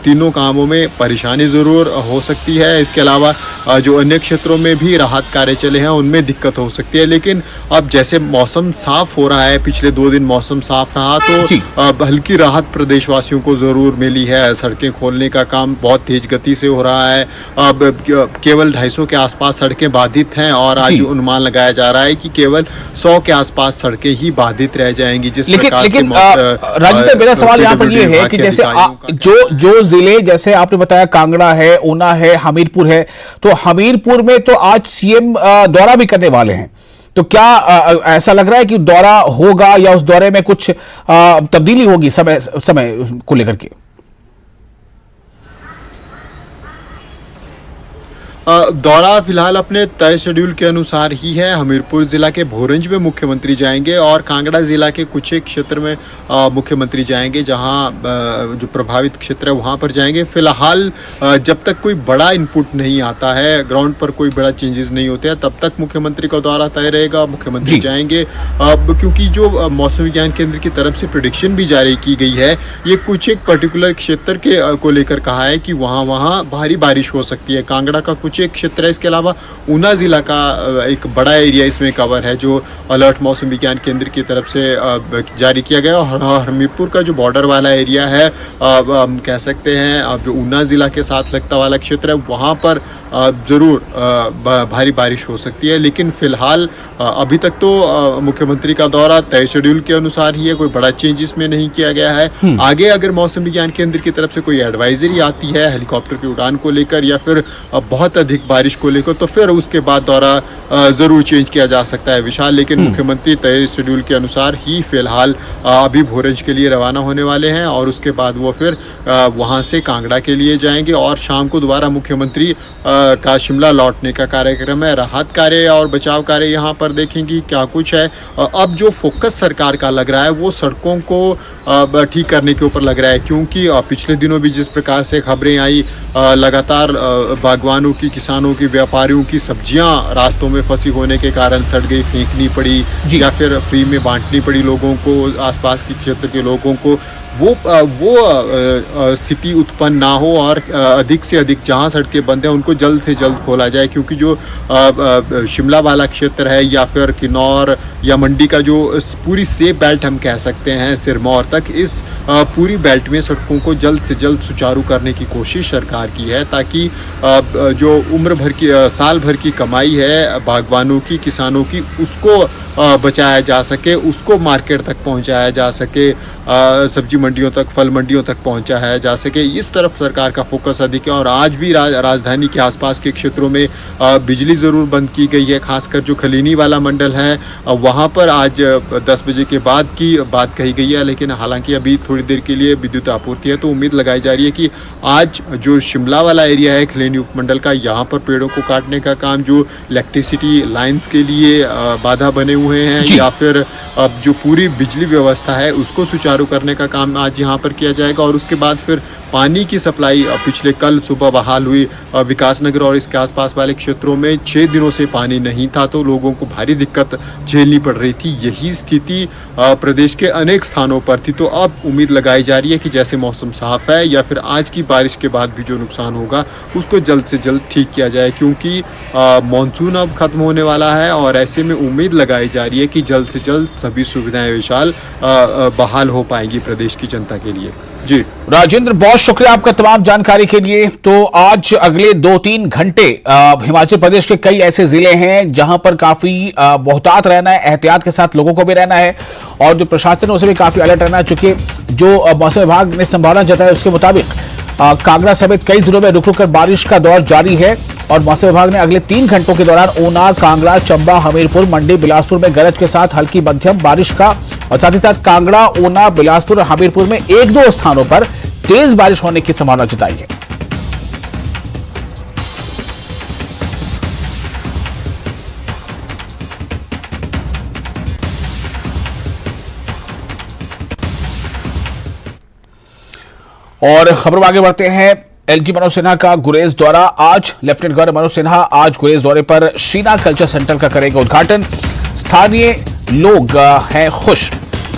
तीनों कामों में परेशानी ज़रूर हो सकती है। इसके अलावा जो अन्य क्षेत्रों में भी राहत कार्य चले हैं उनमें दिक्कत हो सकती है। लेकिन अब जैसे मौसम साफ हो रहा है, पिछले 2 दिन मौसम साफ रहा तो हल्की राहत प्रदेशवासियों को ज़रूर मिली है। सड़कें खोलने का काम बहुत तेज गति से हो रहा है। अब केवल 250 के आसपास सड़कें बाधित हैं और आज अनुमान लगाया जा रहा है कि केवल 100 के आसपास सड़कें ही बाधित रह जाएंगी। जिस प्रकार लेकिन राजेंद्र, मेरा सवाल यहाँ पर ये है कि जैसे जो जिले जैसे आपने बताया कांगड़ा है, ऊना है, हमीरपुर है, तो हमीरपुर में तो आज सीएम दौरा भी करने वाले हैं, तो क्या ऐसा लग रहा है कि दौरा होगा या उस दौरे में कुछ तब्दीली होगी समय को लेकर के? दौरा फिलहाल अपने तय शेड्यूल के अनुसार ही है। हमीरपुर ज़िला के भोरंज में मुख्यमंत्री जाएंगे और कांगड़ा ज़िला के कुछ एक क्षेत्र में मुख्यमंत्री जाएंगे, जहां जो प्रभावित क्षेत्र है वहां पर जाएंगे। फिलहाल जब तक कोई बड़ा इनपुट नहीं आता है, ग्राउंड पर कोई बड़ा चेंजेस नहीं होते हैं, तब तक मुख्यमंत्री का दौरा तय रहेगा। मुख्यमंत्री जाएंगे क्योंकि जो मौसम विज्ञान केंद्र की तरफ से प्रेडिक्शन भी जारी की गई है, ये कुछ एक पर्टिकुलर क्षेत्र के को लेकर कहा है कि वहाँ भारी बारिश हो सकती है। कांगड़ा का कुछ एक क्षेत्र है, इसके अलावा ऊना ज़िला का एक बड़ा एरिया इसमें कवर है जो अलर्ट मौसम विज्ञान केंद्र की तरफ से जारी किया गया। और हमीरपुर का जो बॉर्डर वाला एरिया है, हम कह सकते हैं जो ऊना ज़िला के साथ लगता वाला क्षेत्र है, वहाँ पर ज़रूर भारी बारिश हो सकती है। लेकिन फ़िलहाल अभी तक तो मुख्यमंत्री का दौरा तय शेड्यूल के अनुसार ही है, कोई बड़ा चेंज इसमें नहीं किया गया है। आगे अगर मौसम विज्ञान केंद्र की तरफ से कोई एडवाइजरी आती है हेलीकॉप्टर की उड़ान को लेकर या फिर बहुत अधिक बारिश को लेकर, तो फिर उसके बाद दौरा ज़रूर चेंज किया जा सकता है विशाल। लेकिन मुख्यमंत्री तय शेड्यूल के अनुसार ही फिलहाल अभी भोरंज के लिए रवाना होने वाले हैं और उसके बाद वो फिर वहाँ से कांगड़ा के लिए जाएंगे और शाम को दोबारा मुख्यमंत्री का शिमला लौटने का कार्यक्रम है। राहत कार्य और बचाव कार्य यहाँ पर देखेंगे क्या कुछ है। अब जो फोकस सरकार का लग रहा है वो सड़कों को ठीक करने के ऊपर लग रहा है, क्योंकि पिछले दिनों भी जिस प्रकार से खबरें आई, लगातार बागवानों की, किसानों की, व्यापारियों की सब्जियां रास्तों में फंसी होने के कारण सड़ गई, फेंकनी पड़ी या फिर फ्री में बांटनी पड़ी लोगों को, आसपास के क्षेत्र के लोगों को। वो स्थिति उत्पन्न ना हो और अधिक से अधिक जहाँ सड़कें बंद हैं उनको जल्द से जल्द खोला जाए, क्योंकि जो शिमला वाला क्षेत्र है या फिर किन्नौर या मंडी का जो पूरी सेब बेल्ट हम कह सकते हैं सिरमौर तक, इस पूरी बेल्ट में सड़कों को जल्द से जल्द सुचारू करने की कोशिश सरकार की है, ताकि जो उम्र भर की साल भर की कमाई है बागवानों की, किसानों की, उसको बचाया जा सके, उसको मार्केट तक पहुंचाया जा सके, सब्जी मंडियों तक, फल मंडियों तक पहुंचाया जा सके। इस तरफ सरकार का फोकस अधिक है। और आज भी राजधानी के आसपास के क्षेत्रों में बिजली ज़रूर बंद की गई है, खासकर जो खलीनी वाला मंडल है वहाँ पर आज 10 बजे के बाद की बात कही गई है, लेकिन हालांकि अभी थोड़ी देर के लिए विद्युत आपूर्ति है, तो उम्मीद लगाई जा रही है कि आज जो शिमला वाला एरिया है खलीनी उपमंडल का, यहाँ पर पेड़ों को काटने का काम, जो इलेक्ट्रिसिटी लाइन्स के लिए बाधा बने हुए हैं या फिर अब जो पूरी बिजली व्यवस्था है उसको सुचारू करने का काम आज यहाँ पर किया जाएगा। और उसके बाद फिर पानी की सप्लाई पिछले कल सुबह बहाल हुई। विकासनगर और इसके आसपास वाले क्षेत्रों में 6 दिनों से पानी नहीं था, तो लोगों को भारी दिक्कत झेलनी पड़ रही थी। यही स्थिति प्रदेश के अनेक स्थानों पर थी। तो अब उम्मीद लगाई जा रही है कि जैसे मौसम साफ है या फिर आज की बारिश के बाद भी जो नुकसान होगा उसको जल्द से जल्द ठीक किया जाए, क्योंकि मानसून अब खत्म होने वाला है और ऐसे में उम्मीद लगाई जा रही है कि जल्द से जल्द सभी सुविधाएं विशाल बहाल हो पाएंगी प्रदेश की जनता के लिए। जी राजेंद्र, बहुत शुक्रिया आपका तमाम जानकारी के लिए। तो आज अगले 2-3 घंटे हिमाचल प्रदेश के कई ऐसे जिले हैं जहां पर काफी मोहतात रहना है, एहतियात के साथ लोगों को भी रहना है और जो प्रशासन है उसे भी काफी अलर्ट रहना है, चूंकि जो मौसम विभाग ने संभावना जताई उसके मुताबिक कांगड़ा समेत कई जिलों में रुक रुक कर बारिश का दौर जारी है। और मौसम विभाग ने अगले 3 घंटों के दौरान ऊना, कांगड़ा, चंबा, हमीरपुर, मंडी, बिलासपुर में गरज के साथ हल्की मध्यम बारिश का और साथ ही साथ कांगड़ा, ऊना, बिलासपुर और हमीरपुर में 1-2 स्थानों पर तेज बारिश होने की संभावना जताई है। और खबरों में आगे बढ़ते हैं। एलजी मनोज सिन्हा का गुरेज दौरा आज। लेफ्टिनेंट गवर्नर मनोज सिन्हा आज गुरेज दौरे पर शीना कल्चर सेंटर का करेंगे उद्घाटन। स्थानीय लोग हैं खुश,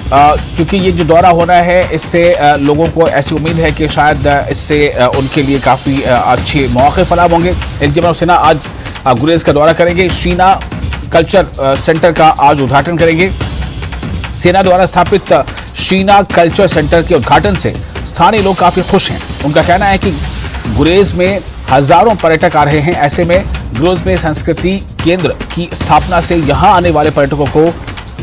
क्योंकि ये जो दौरा होना है इससे लोगों को ऐसी उम्मीद है कि शायद इससे उनके लिए काफ़ी अच्छे मौके फराहम होंगे। एलजी मनोज सिन्हा आज गुरेज का दौरा करेंगे, शीना कल्चर सेंटर का आज उद्घाटन करेंगे। सेना द्वारा स्थापित शीना कल्चर सेंटर के उद्घाटन से स्थानीय लोग काफ़ी खुश हैं। उनका कहना है कि गुरेज में हजारों पर्यटक आ रहे हैं, ऐसे में गुरेज में संस्कृति केंद्र की स्थापना से यहां आने वाले पर्यटकों को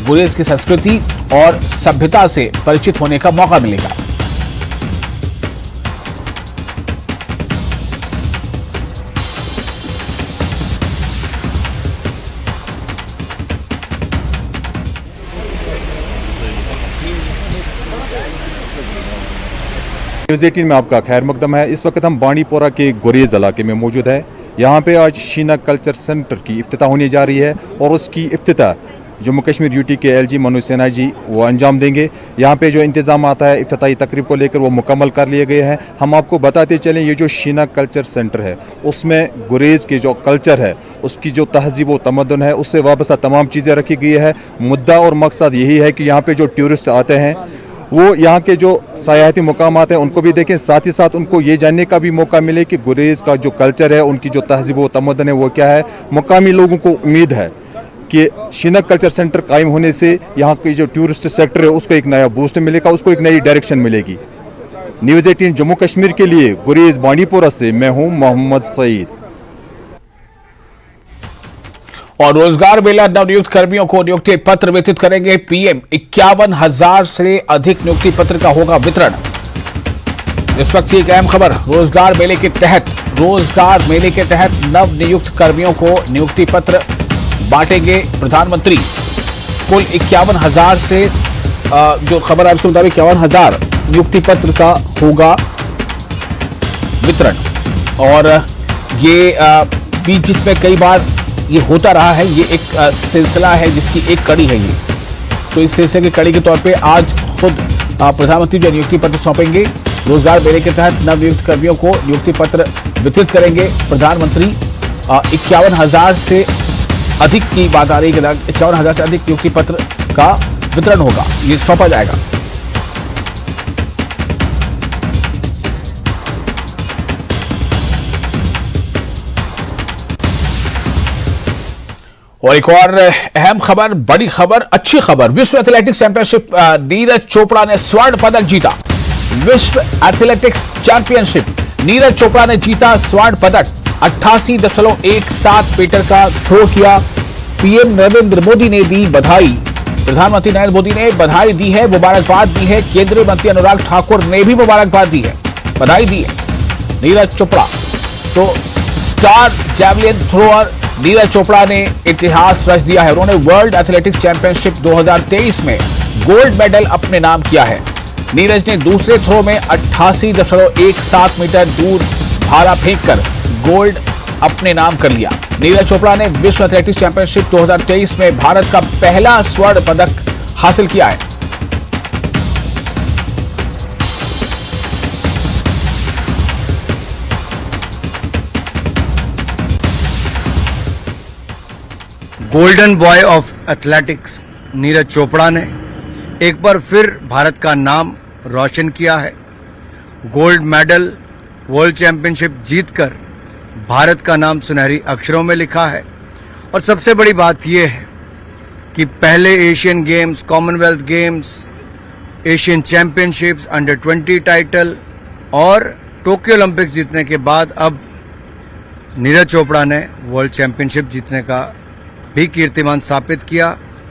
गुरेज की संस्कृति और सभ्यता से परिचित होने का मौका मिलेगा। न्यूज़ 18 में आपका खैर मकदम है। इस वक्त हम बांडीपोरा के गुरेज इलाके में मौजूद है। यहाँ पे आज शीना कल्चर सेंटर की इफ्तिताह होने जा रही है और उसकी इफ्तिताह जम्मू कश्मीर यूटी के एलजी मनोज सिन्हा जी वो अंजाम देंगे। यहाँ पे जो इंतजाम आता है इफ्तिताही तकरीब को लेकर वो मुकम्मल कर लिए गए हैं। हम आपको बताते चलें, ये जो शीना कल्चर सेंटर है उसमें गुरेज के जो कल्चर है, उसकी जो तहजीब व तमद्दुन है, उससे वाबस्ता तमाम चीज़ें रखी गई है। मुद्दा और मकसद यही है कि यहाँ पे जो टूरिस्ट आते हैं वो यहाँ के जो सयाहती मुकामात हैं उनको भी देखें, साथ ही साथ उनको ये जानने का भी मौका मिले कि गुरेज का जो कल्चर है, उनकी जो तहजीब व तमद्दुन है वो क्या है। मुकामी लोगों को उम्मीद है कि शीना कल्चर सेंटर कायम होने से यहाँ की जो टूरिस्ट सेक्टर है उसको एक नया बूस्ट मिलेगा, उसको एक नई डायरेक्शन मिलेगी। न्यूज़ 18 जम्मू कश्मीर के लिए गुरेज बांडीपोरा से मैं हूँ मोहम्मद सईद। और रोजगार मेला नवनियुक्त कर्मियों को नियुक्ति पत्र वितरित करेंगे पीएम। 51,000 से अधिक नियुक्ति पत्र का होगा वितरण। इस वक्त की एक अहम खबर, रोजगार मेले के तहत नवनियुक्त कर्मियों को नियुक्ति पत्र बांटेंगे प्रधानमंत्री। कुल 51,000 से जो खबर है उसके मुताबिक 51,000 नियुक्ति पत्र का होगा वितरण। और ये बीच बीच में कई बार ये होता रहा है, ये एक सिलसिला है जिसकी एक कड़ी है ये। तो इस सिलसिले की कड़ी के तौर पे आज खुद प्रधानमंत्री जो नियुक्ति पत्र सौंपेंगे। रोजगार मेले के तहत नवनियुक्त कर्मियों को नियुक्ति पत्र वितरित करेंगे प्रधानमंत्री। 51,000 से अधिक की बात आ रही है, 51,000 से अधिक नियुक्ति पत्र का वितरण होगा, ये सौंपा जाएगा। और एक और अहम खबर, बड़ी खबर, अच्छी खबर, विश्व एथलेटिक्स चैंपियनशिप नीरज चोपड़ा ने स्वर्ण पदक जीता। विश्व एथलेटिक्स चैंपियनशिप नीरज चोपड़ा ने जीता स्वर्ण पदक। 88.17 मीटर का थ्रो किया। पीएम नरेंद्र मोदी ने दी बधाई। प्रधानमंत्री नरेंद्र मोदी ने बधाई दी है, मुबारकबाद दी है। केंद्रीय मंत्री अनुराग ठाकुर ने भी मुबारकबाद दी है, बधाई दी है नीरज चोपड़ा। तो star javelin thrower Neeraj Chopra ने इतिहास रच दिया है। उन्होंने वर्ल्ड एथलेटिक्स चैंपियनशिप 2023 में गोल्ड मेडल अपने नाम किया है। नीरज ने दूसरे थ्रो में 88.17 मीटर दूर भाला फेंककर गोल्ड अपने नाम कर लिया। नीरज चोपड़ा ने विश्व एथलेटिक्स चैंपियनशिप 2023 में भारत का पहला स्वर्ण पदक हासिल किया है। Golden boy of athletics Neeraj Chopra ने एक बार फिर भारत का नाम रोशन किया है। गोल्ड मेडल वर्ल्ड चैंपियनशिप जीतकर भारत का नाम सुनहरी अक्षरों में लिखा है। और सबसे बड़ी बात यह है कि पहले Asian games, Commonwealth games, Asian championships, under 20 title और टोक्यो ओलंपिक्स जीतने के बाद अब नीरज चोपड़ा ने वर्ल्ड चैंपियनशिप जीतने का भी कीर्तिमान स्थापित किया।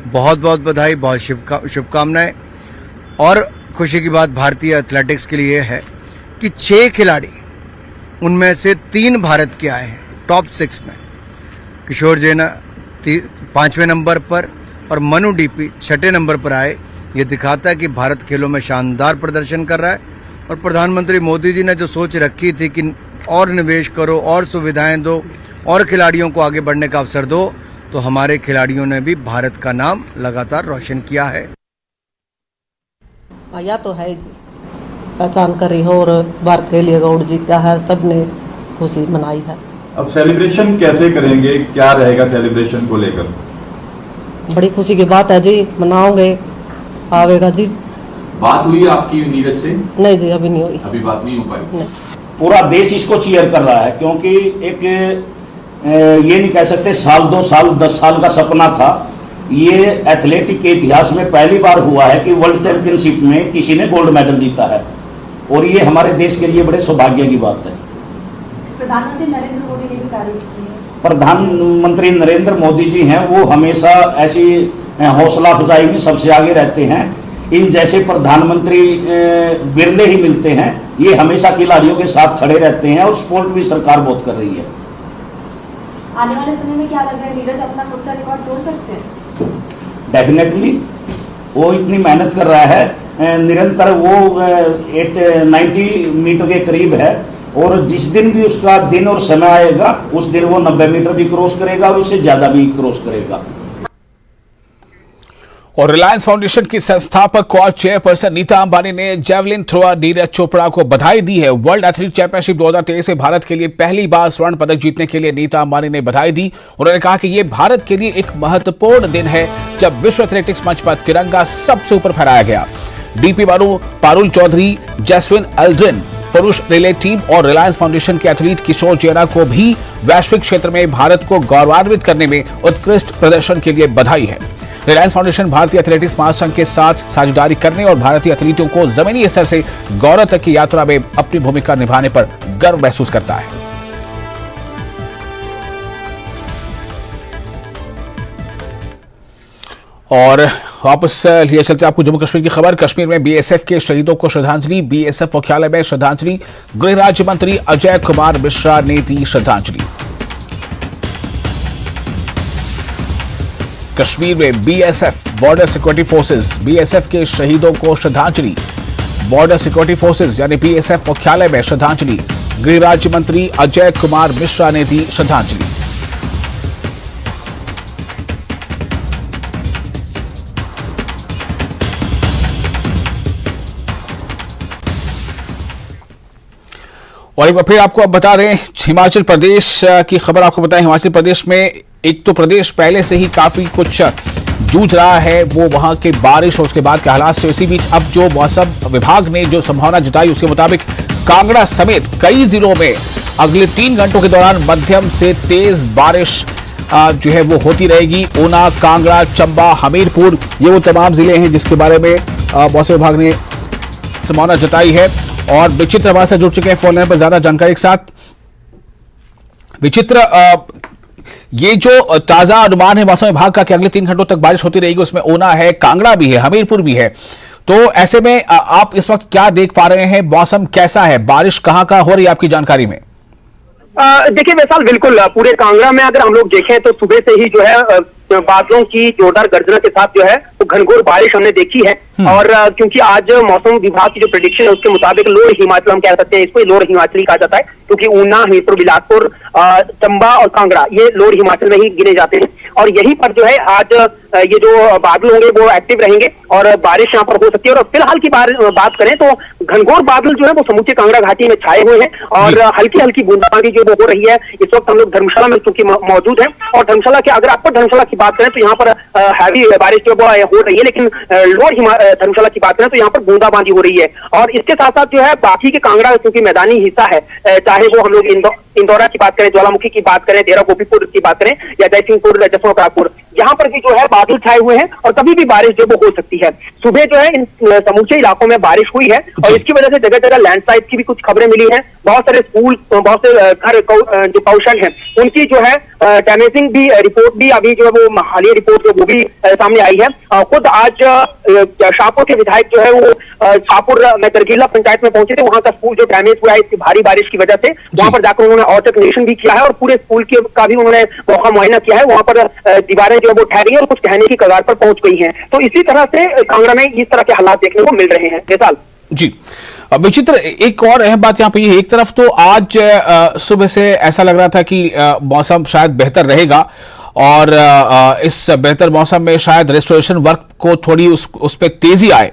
बहुत बहुत बधाई, बहुत शुभकामनाएं। और खुशी की बात भारतीय एथलेटिक्स के लिए है कि 6 खिलाड़ी, उनमें से 3 भारत के आए हैं टॉप 6 में। किशोर जेना 5वें नंबर पर और मनु डीपी 6ठे नंबर पर आए। ये दिखाता है कि भारत खेलों में शानदार प्रदर्शन कर रहा है। और प्रधानमंत्री मोदी जी ने जो सोच रखी थी कि और निवेश करो, और सुविधाएं दो, और खिलाड़ियों को आगे बढ़ने का अवसर दो, तो हमारे खिलाड़ियों ने भी भारत का नाम लगातार रोशन किया है। या तो है पहचान करी हो और भारत के लिए गोल्ड जीता है, सबने खुशी मनाई है। अब सेलिब्रेशन कैसे करेंगे, क्या रहेगा सेलिब्रेशन को लेकर? बड़ी खुशी की बात है जी, मनाओगे, आवेगा जी। बात हुई आपकी नीरज से? नहीं जी, अभी नहीं हुई, अभी बात नहीं हो पाई। नहीं। पूरा देश इसको चीयर कर रहा है, क्योंकि एक ये नहीं कह सकते साल 2 साल 10 साल का सपना था। ये एथलेटिक के इतिहास में पहली बार हुआ है कि वर्ल्ड चैंपियनशिप में किसी ने गोल्ड मेडल जीता है, और ये हमारे देश के लिए बड़े सौभाग्य की बात है। प्रधानमंत्री नरेंद्र मोदी ने भी तारीफ की है। प्रधानमंत्री नरेंद्र मोदी जी हैं, वो हमेशा ऐसी हौसला अफजाई में सबसे आगे रहते हैं। इन जैसे प्रधानमंत्री बिरले ही मिलते हैं। ये हमेशा खिलाड़ियों के साथ खड़े रहते हैं, और सपोर्ट भी सरकार बहुत कर रही है। आने वाले समय में क्या लग रहा है, नीरज अपना खुद का रिकॉर्ड तोड़ सकते हैं? डेफिनेटली, वो इतनी मेहनत कर रहा है निरंतर, वो 90 मीटर के करीब है, और जिस दिन भी उसका दिन और समय आएगा उस दिन वो 90 मीटर भी क्रॉस करेगा और उससे ज्यादा भी क्रॉस करेगा। और रिलायंस फाउंडेशन की संस्थापक और चेयरपर्सन नीता अंबानी ने जेवलिन थ्रोअर नीरज चोपड़ा को बधाई दी है। वर्ल्ड एथलीट चैंपियनशिप 2023 में भारत के लिए पहली बार स्वर्ण पदक जीतने के लिए नीता अंबानी ने बधाई दी। उन्होंने कहा कि यह भारत के लिए एक महत्वपूर्ण दिन है जब विश्व एथलेटिक्स मंच पर तिरंगा सबसे ऊपर फहराया गया। डीपी बारू, पारुल चौधरी, जैस्विन एल्ड्रिन पुरुष रिले टीम और रिलायंस फाउंडेशन के एथलीट किशोर जेना को भी वैश्विक क्षेत्र में भारत को गौरवान्वित करने में उत्कृष्ट प्रदर्शन के लिए बधाई है। रिलायंस फाउंडेशन भारतीय एथलेटिक्स महासंघ के साथ साझेदारी करने और भारतीय एथलीटों को जमीनी स्तर से गौरव तक की यात्रा में अपनी भूमिका निभाने पर गर्व महसूस करता है। और वापस लिए चलते आपको जम्मू कश्मीर की खबर। कश्मीर में बीएसएफ के शहीदों को श्रद्धांजलि। बीएसएफ मुख्यालय में श्रद्धांजलि। गृह राज्य मंत्री अजय कुमार मिश्रा ने दी श्रद्धांजलि। कश्मीर में BSF border security forces, BSF के शहीदों को श्रद्धांजलि। बॉर्डर सिक्योरिटी फोर्सेस यानी बीएसएफ मुख्यालय में श्रद्धांजलि। गृह राज्य मंत्री अजय कुमार मिश्रा ने दी श्रद्धांजलि। और एक बार फिर आपको अब बता दें, हिमाचल प्रदेश की खबर आपको बताएं। हिमाचल प्रदेश में एक तो प्रदेश पहले से ही काफी कुछ जूझ रहा है, वो वहां के बारिश और उसके बाद के हालात से। इसी बीच अब जो मौसम विभाग ने जो संभावना जताई उसके मुताबिक कांगड़ा समेत कई जिलों में अगले 3 घंटों के दौरान मध्यम से तेज बारिश जो है वो होती रहेगी। ऊना, कांगड़ा, चंबा, हमीरपुर, ये वो तमाम जिले हैं जिसके बारे में मौसम विभाग ने संभावना जताई है। और विचित्र हमारे साथ जुड़ चुके हैं फोन लाइन पर ज्यादा जानकारी के साथ। विचित्र, ये जो ताजा अनुमान है मौसम विभाग का कि अगले 3 घंटों तक बारिश होती रहेगी, उसमें ऊना है, कांगड़ा भी है, हमीरपुर भी है, तो ऐसे में आप इस वक्त क्या देख पा रहे हैं? मौसम कैसा है? बारिश कहां हो रही है आपकी जानकारी में? देखिए वैसाल, बिल्कुल पूरे कांगड़ा में अगर हम लोग देखें तो सुबह से ही जो है बादलों की जोरदार गर्जना के साथ जो है वो घनघोर बारिश हमने देखी है। और क्योंकि आज मौसम विभाग की जो प्रेडिक्शन है उसके मुताबिक लोअर हिमाचल, हम कह सकते हैं इसको लोअर हिमाचली कहा जाता है, क्योंकि ऊना, हमीरपुर, बिलासपुर, चंबा और कांगड़ा ये लोअर हिमाचल में ही गिने जाते हैं। और यहीं पर जो है आज ये जो बादल होंगे वो एक्टिव रहेंगे और बारिश यहाँ पर हो सकती है। और फिलहाल की बात करें तो घनघोर बादल जो है वो समूचे कांगड़ा घाटी में छाए हुए हैं और हल्की हल्की बूंदाबांदी जो वो हो रही है। इस वक्त हम लोग धर्मशाला में चूंकि मौजूद हैं और धर्मशाला के, अगर अपर धर्मशाला की बात करें तो यहाँ पर हैवी बारिश जो हो रही है, लेकिन लोअर धर्मशाला की बात करें तो यहाँ पर बूंदाबांदी हो रही है। और इसके साथ साथ जो है बाकी के कांगड़ा क्योंकि मैदानी हिस्सा है, चाहे वो हम लोग इंदौरा की बात करें, ज्वालामुखी की बात करें, देरा गोपीपुर की बात करें या जयसिंहपुर, जसवंत रायपुर, यहाँ पर भी जो है बादल छाए हुए हैं और कभी भी बारिश जो वो हो सकती है। सुबह जो है इन समूचे इलाकों में बारिश हुई है और इसकी वजह से जगह जगह लैंडस्लाइड की भी कुछ खबरें मिली हैं। बहुत सारे स्कूल, बहुत से घर जो कौशल हैं उनकी जो है डैमेजिंग भी रिपोर्ट भी अभी जो है वो हालिया रिपोर्ट जो वो भी सामने आई है। खुद आज शाहपुर के विधायक जो है वो शाहपुर में करगिला पंचायत में पहुंचे थे, वहां का स्कूल जो डैमेज हुआ है इसकी भारी बारिश की वजह से, वहां पर जाकर उन्होंने औचक निरीक्षण भी किया है और पूरे स्कूल का भी उन्होंने मौका मुआयना किया है। वहां पर दीवारें जो है वो ठहरी है और कुछ कहने की कगार पर पहुंच गई हैं। तो इसी तरह से कांगड़ा में इस तरह के हालात देखने को मिल रहे हैं। वैसाल जी, विचित्र, एक और अहम बात यहाँ पे है, एक तरफ तो आज सुबह से ऐसा लग रहा था कि मौसम शायद बेहतर रहेगा और इस बेहतर मौसम में शायद रेस्टोरेशन वर्क को थोड़ी उस पर तेजी आए,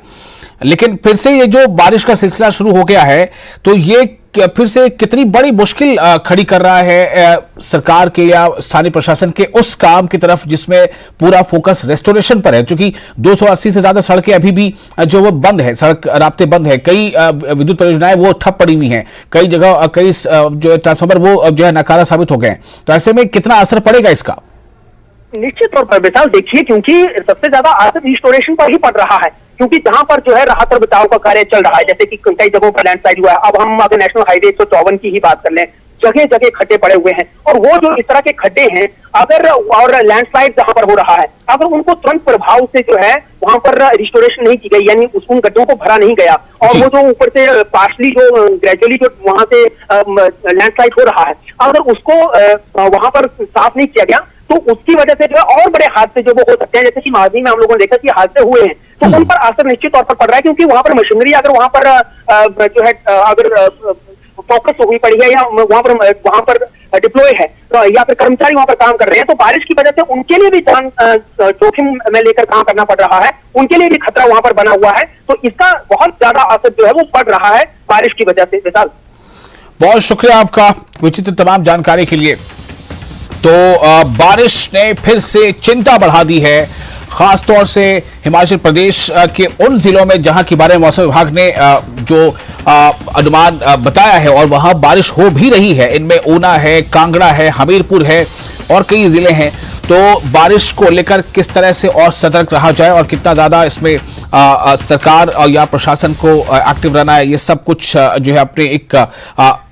लेकिन फिर से ये जो बारिश का सिलसिला शुरू हो गया है तो ये फिर से कितनी बड़ी मुश्किल खड़ी कर रहा है सरकार के या स्थानीय प्रशासन के उस काम की तरफ जिसमें पूरा फोकस रेस्टोरेशन पर है। क्योंकि 280 से ज्यादा सड़कें अभी भी जो वो बंद है, सड़क रास्ते बंद है, कई विद्युत परियोजनाएं वो ठप पड़ी हुई हैं, कई जगह कई जो ट्रांसफार्मर वो जो है नाकारा साबित हो गए हैं। तो ऐसे में कितना असर पड़ेगा इसका? निश्चित तौर पर विशाल, देखिए क्योंकि सबसे ज्यादा असर रिस्टोरेशन पर ही पड़ रहा है, क्योंकि जहां पर जो है राहत और बचाव का कार्य चल रहा है, जैसे कि कई जगहों पर लैंडस्लाइड हुआ है। अब हम अगर नेशनल हाईवे 154 की ही बात कर लें, जगह जगह खड्डे पड़े हुए हैं और वो जो इस तरह के खड्डे हैं अगर और लैंडस्लाइड जहां पर हो रहा है, अगर उनको तुरंत प्रभाव से जो है वहां पर रिस्टोरेशन नहीं की गई, यानी उन गड्ढों को भरा नहीं गया और वो जो ऊपर से पार्शली जो ग्रेजुअली जो वहां से लैंडस्लाइड हो रहा है, अगर उसको वहां पर साफ नहीं किया गया तो उसकी वजह से जो है और बड़े हादसे जो वो हो सकते हैं। जैसे कि माजी में हम लोगों ने देखा कि हादसे हुए हैं, तो उन पर असर निश्चित तौर पर पड़ रहा है, क्योंकि वहां पर मशीनरी अगर वहां पर जो है अगर फोकस हुई पड़ी है या वहां पर डिप्लॉय है तो या फिर कर्मचारी वहां पर काम कर रहे हैं, तो बारिश की वजह से उनके लिए भी जान जोखिम में लेकर काम करना पड़ रहा है, उनके लिए भी खतरा वहां पर बना हुआ है। तो इसका बहुत ज्यादा असर जो है वो पड़ रहा है बारिश की वजह से। विशाल, बहुत शुक्रिया आपका विचित्र तमाम जानकारी के लिए। तो बारिश ने फिर से चिंता बढ़ा दी है, खासतौर से हिमाचल प्रदेश के उन जिलों में जहां के बारे में मौसम विभाग ने जो अनुमान बताया है और वहां बारिश हो भी रही है। इनमें ऊना है, कांगड़ा है, हमीरपुर है और कई जिले हैं। तो बारिश को लेकर किस तरह से और सतर्क रहा जाए और कितना ज्यादा इसमें सरकार या प्रशासन को एक्टिव रहना है, ये सब कुछ जो है अपने एक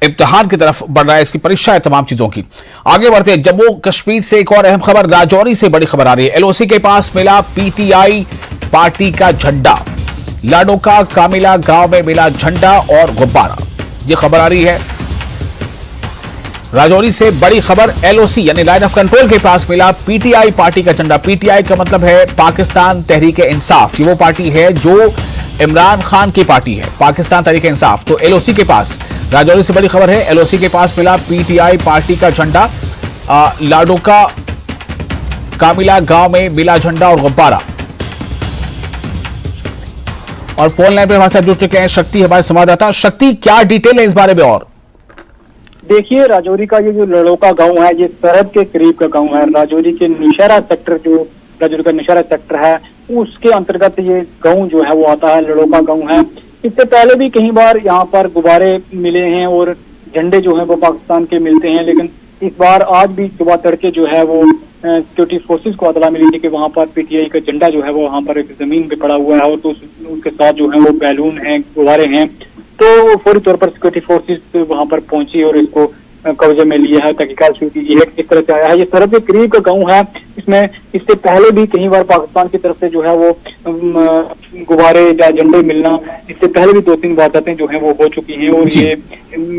इम्तिहान की तरफ बढ़ रहा है, इसकी परीक्षा है तमाम चीजों की। आगे बढ़ते हैं, जम्मू कश्मीर से एक और अहम खबर, राजौरी से बड़ी खबर आ रही है। एलओसी के पास मिला पीटीआई पार्टी का झंडा, लाडोका कामिला गांव में मिला झंडा और गुब्बारा, ये खबर आ रही है राजौरी से। बड़ी खबर, एलओसी यानी लाइन ऑफ कंट्रोल के पास मिला पीटीआई पार्टी का झंडा। पीटीआई का मतलब है पाकिस्तान तहरीक इंसाफ, ये वो पार्टी है जो इमरान खान की पार्टी है, पाकिस्तान तहरीक इंसाफ। तो एलओसी के पास, राजौरी से बड़ी खबर है, एलओसी के पास मिला पीटीआई पार्टी का झंडा, लाडोका कामिला गांव में मिला झंडा और गुब्बारा। और फोन लाइन पर हमारे साथ जुड़ चुके हैं शक्ति, हमारे संवाददाता। शक्ति, क्या डिटेल है इस बारे में? और देखिए, राजौरी का ये जो लड़ोका गांव है, ये सरहद के करीब का गांव है। राजौरी के निशारा सेक्टर, जो राजौरी का निशारा सेक्टर है, उसके अंतर्गत ये गांव जो है वो आता है, लड़ोका गांव है। इससे पहले भी कई बार यहाँ पर गुब्बारे मिले हैं और झंडे जो है वो पाकिस्तान के मिलते हैं, लेकिन इस बार आज भी सुबह तड़के जो है वो सिक्योरिटी फोर्सेस को अतला मिली थी कि वहां पर पीटीआई का झंडा जो है वो वहां पर एक जमीन पे पड़ा हुआ है और तो उसके साथ जो है वो बैलून हैं, गुब्बारे हैं। तो फौरी तौर पर सिक्योरिटी फोर्सेस वहां पर पहुंची और इसको कब्जे में लिया है, तहकीकात शुरू की है। किस तरह से आया है, ये सरहद के करीब का गांव है। इसमें इससे पहले भी कई बार पाकिस्तान की तरफ से जो है वो गुब्बारे या झंडे मिलना, इससे पहले भी 2-3 वारदातें जो है वो हो चुकी हैं और ये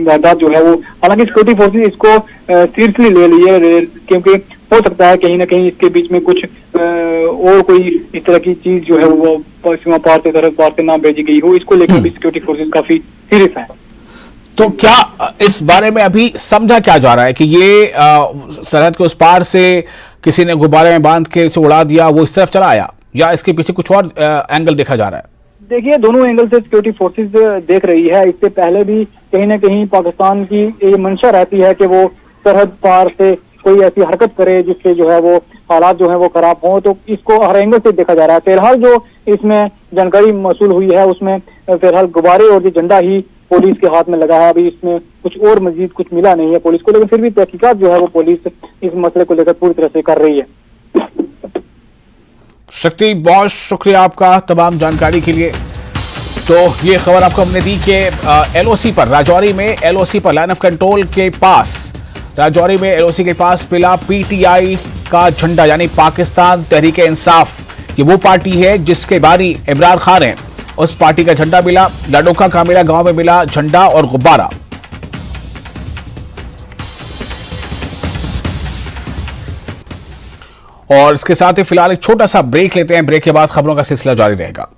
वारदात जो है वो, हालांकि सिक्योरिटी फोर्सेज इसको सीरियसली ले ली है, क्योंकि हो सकता है कहीं ना कहीं इसके बीच में कुछ और कोई इस तरह की चीज जो है वो सीमा पार से सरहद पार से ना भेजी गई हो। इसको लेकर भी सिक्योरिटी फोर्सेज काफी सीरियस है। तो क्या इस बारे में अभी समझा क्या जा रहा है कि ये सरहद के उस पार से किसी ने गुब्बारे में बांध के इसे उड़ा दिया, वो इस तरफ चला आया, या इसके पीछे कुछ और एंगल देखा जा रहा है? देखिए, दोनों एंगल से सिक्योरिटी फोर्सेज देख रही है। इससे पहले भी कहीं ना कहीं पाकिस्तान की ये मंशा रहती है कि वो सरहद पार से कोई ऐसी हरकत करे जिससे जो है वो हालात जो है वो खराब हो, तो इसको हर एंगल से देखा जा रहा है। फिलहाल जो इसमें जानकारी मौसूल हुई है उसमें फिलहाल गुब्बारे और जो झंडा ही पुलिस के हाथ में लगा है। अभी इसमें कुछ और मजीद कुछ मिला नहीं है पुलिस को, लेकिन फिर भी तहकीकात जो है वो पुलिस इस मसले को लेकर पूरी तरह से कर रही है। शक्ति, बहुत शुक्रिया आपका तमाम जानकारी के लिए। तो ये खबर आपको हमने दी कि एलओसी पर, राजौरी में एलओसी पर लाइन ऑफ कंट्रोल के पास, राजौरी में एलओसी के पास मिला पीटीआई का झंडा, यानी पाकिस्तान तहरीक इंसाफ। ये वो पार्टी है जिसके बारी इमरान खान है, उस पार्टी का झंडा मिला। लाडोका कामिला गांव में मिला झंडा और गुब्बारा। और इसके साथ ही फिलहाल एक छोटा सा ब्रेक लेते हैं। ब्रेक के बाद खबरों का सिलसिला जारी रहेगा।